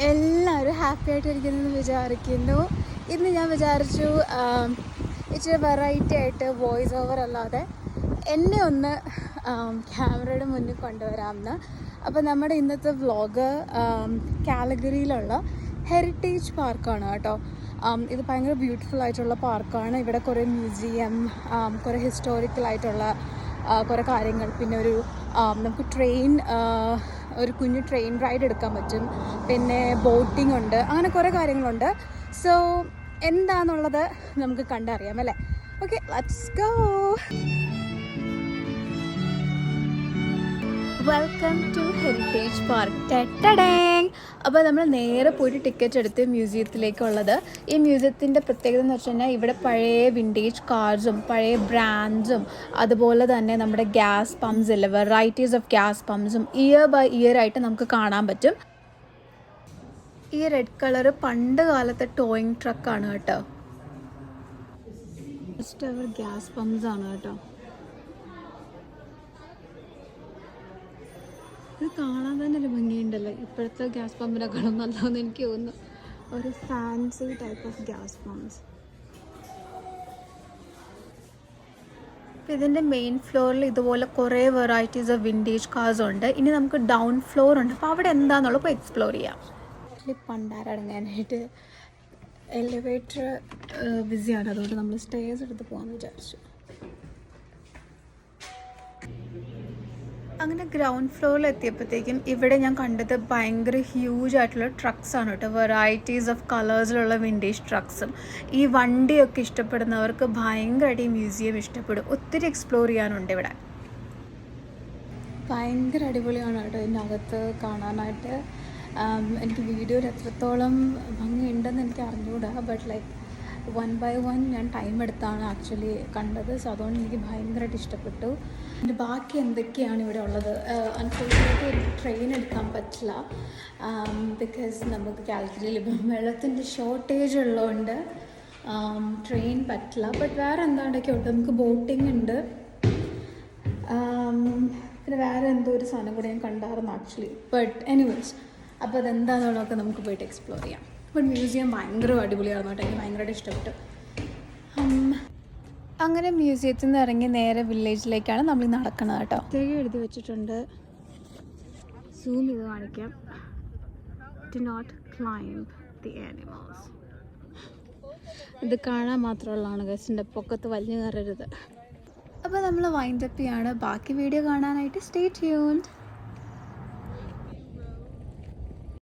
എല്ലാവരും ഹാപ്പി ആയിട്ടിരിക്കുന്നതെന്ന് വിചാരിക്കുന്നു. ഇന്ന് ഞാൻ വിചാരിച്ചു ഇച്ചിരി വെറൈറ്റി ആയിട്ട് വോയിസ് ഓവർ അല്ലാതെ എന്നെ ഒന്ന് ക്യാമറയുടെ മുന്നിൽ കൊണ്ടുവരാമെന്ന്. അപ്പോൾ നമ്മുടെ ഇന്നത്തെ വ്ളോഗ് കാലിഗറിയിലുള്ള ഹെറിറ്റേജ് പാർക്കാണ് കേട്ടോ. ഇത് ഭയങ്കര ബ്യൂട്ടിഫുൾ ആയിട്ടുള്ള പാർക്കാണ്. ഇവിടെ കുറേ മ്യൂസിയം, കുറേ ഹിസ്റ്റോറിക്കലായിട്ടുള്ള കുറേ കാര്യങ്ങൾ, പിന്നെ നമുക്ക് ഒരു കുഞ്ഞു ട്രെയിൻ റൈഡ് എടുക്കാൻ പറ്റും, പിന്നെ ബോട്ടിംഗ് ഉണ്ട്, അങ്ങനെ കുറേ കാര്യങ്ങളുണ്ട്. സോ എന്താണെന്നുള്ളത് നമുക്ക് കണ്ടറിയാം അല്ലേ. Okay, let's go. Welcome to heritage park. അപ്പോൾ നമ്മൾ നേരെ പോയിട്ട് ടിക്കറ്റ് എടുത്ത് മ്യൂസിയത്തിലേക്കുള്ളത്. ഈ മ്യൂസിയത്തിൻ്റെ പ്രത്യേകത എന്ന് വെച്ച് കഴിഞ്ഞാൽ ഇവിടെ പഴയ വിൻറ്റേജ് കാർസും പഴയ ബ്രാൻഡ്സും അതുപോലെ തന്നെ നമ്മുടെ ഗ്യാസ് പമ്പ്സ് ഇല്ല, വെറൈറ്റീസ് ഓഫ് ഗ്യാസ് പമ്പ്സും ഇയർ ബൈ ഇയർ ആയിട്ട് നമുക്ക് കാണാൻ പറ്റും. ഈ റെഡ് കളറ് പണ്ട് കാലത്തെ ടോയിങ് ട്രക്കാണ് കേട്ടോ. ഫസ്റ്റ് അവർ ഗ്യാസ് പമ്പ്സ് ആണ് കേട്ടോ. ഇത് കാണാൻ തന്നെ ഒരു ഭംഗിയുണ്ടല്ലോ. ഇപ്പോഴത്തെ ഗ്യാസ് പമ്പിനെക്കാളും നല്ലതെന്ന് എനിക്ക് തോന്നുന്നു. ഒരു fancy type of gas pumps. ഇതിൻ്റെ മെയിൻ ഫ്ലോറിൽ ഇതുപോലെ കുറേ വെറൈറ്റീസ് ഓഫ് വിൻറ്റേജ് കാർസ് ഉണ്ട്. ഇനി നമുക്ക് ഡൗൺ ഫ്ലോർ ഉണ്ട്. അപ്പോൾ അവിടെ എന്താണെന്നുള്ളത് ഇപ്പോൾ എക്സ്പ്ലോർ ചെയ്യാം. പണ്ടാരടങ്ങാനായിട്ട് എലിവേറ്റർ ബിസിയാണ്, അതുകൊണ്ട് നമ്മൾ സ്റ്റേഴ്സ് എടുത്ത് പോകാമെന്ന് വിചാരിച്ചു. അങ്ങനെ ഗ്രൗണ്ട് ഫ്ലോറിൽ എത്തിയപ്പോഴത്തേക്കും ഇവിടെ ഞാൻ കണ്ടത് ഭയങ്കര ഹ്യൂജ് ആയിട്ടുള്ള ട്രക്സ് ആണ് കേട്ടോ. വെറൈറ്റീസ് ഓഫ് കളേഴ്സിലുള്ള വിൻറ്റേജ് ട്രക്സും. ഈ വണ്ടിയൊക്കെ ഇഷ്ടപ്പെടുന്നവർക്ക് ഭയങ്കരമായിട്ട് ഈ മ്യൂസിയം ഇഷ്ടപ്പെടും. ഒത്തിരി എക്സ്പ്ലോർ ചെയ്യാനുണ്ട് ഇവിടെ. ഭയങ്കര അടിപൊളിയാണ് കേട്ടോ ഇതിൻ്റെ അകത്ത് കാണാനായിട്ട്. എനിക്ക് വീഡിയോയിൽ എത്രത്തോളം ഭംഗിയുണ്ടെന്ന് എനിക്ക് അറിഞ്ഞുകൂടാ, ബട്ട് ലൈക്ക് 1 by 1 ഞാൻ ടൈം എടുത്താണ് ആക്ച്വലി കണ്ടത്. സോ അതുകൊണ്ട് എനിക്ക് ഭയങ്കരമായിട്ട് ഇഷ്ടപ്പെട്ടു. പിന്നെ ബാക്കി എന്തൊക്കെയാണ് ഇവിടെ ഉള്ളത്? അൺഫോർച്യുനേറ്റ്ലി എനിക്ക് ട്രെയിൻ എടുക്കാൻ പറ്റില്ല, ബിക്കോസ് നമുക്ക് കാലിക്കറ്റിൽ ഇപ്പം വെള്ളത്തിൻ്റെ ഷോർട്ടേജ് ഉള്ളതുകൊണ്ട് ട്രെയിൻ പറ്റില്ല. ബട്ട് വേറെ എന്താണ്ടൊക്കെ ഉണ്ട്. നമുക്ക് ബോട്ടിംഗ് ഉണ്ട്, പിന്നെ വേറെ എന്തോ ഒരു സാധനം കൂടെ ഞാൻ കണ്ടായിരുന്നു ആക്ച്വലി. ബട്ട് എനിവേസ്, അപ്പോൾ അതെന്താണെന്നുള്ളതൊക്കെ നമുക്ക് പോയിട്ട് എക്സ്പ്ലോർ ചെയ്യാം. ബട്ട് മ്യൂസിയം ഭയങ്കര അടിപൊളിയായിരുന്നു കേട്ടോ. എനിക്ക് ഭയങ്കരമായിട്ട് ഇഷ്ടപ്പെട്ടു. അങ്ങനെ മ്യൂസിയത്തിൽ നിന്ന് ഇറങ്ങി നേരെ വില്ലേജിലേക്കാണ് നമ്മൾ നടക്കുന്നത് കേട്ടോ. തെഴി എഴുതി വെച്ചിട്ടുണ്ട്, സൂം ചെയ്ത് കാണിക്കാം. Do not climb the animals. ഇത് കാണാൻ മാത്രമുള്ളതാണ് ഗസ്റ്റിൻ്റെ പൊക്കത്ത് വലിഞ്ഞു കയറരുത്. അപ്പോൾ നമ്മൾ വൈൻഡപ്പ് ചെയ്യാണ്. ബാക്കി വീഡിയോ കാണാനായിട്ട് സ്റ്റേ ട്യൂൺഡ്.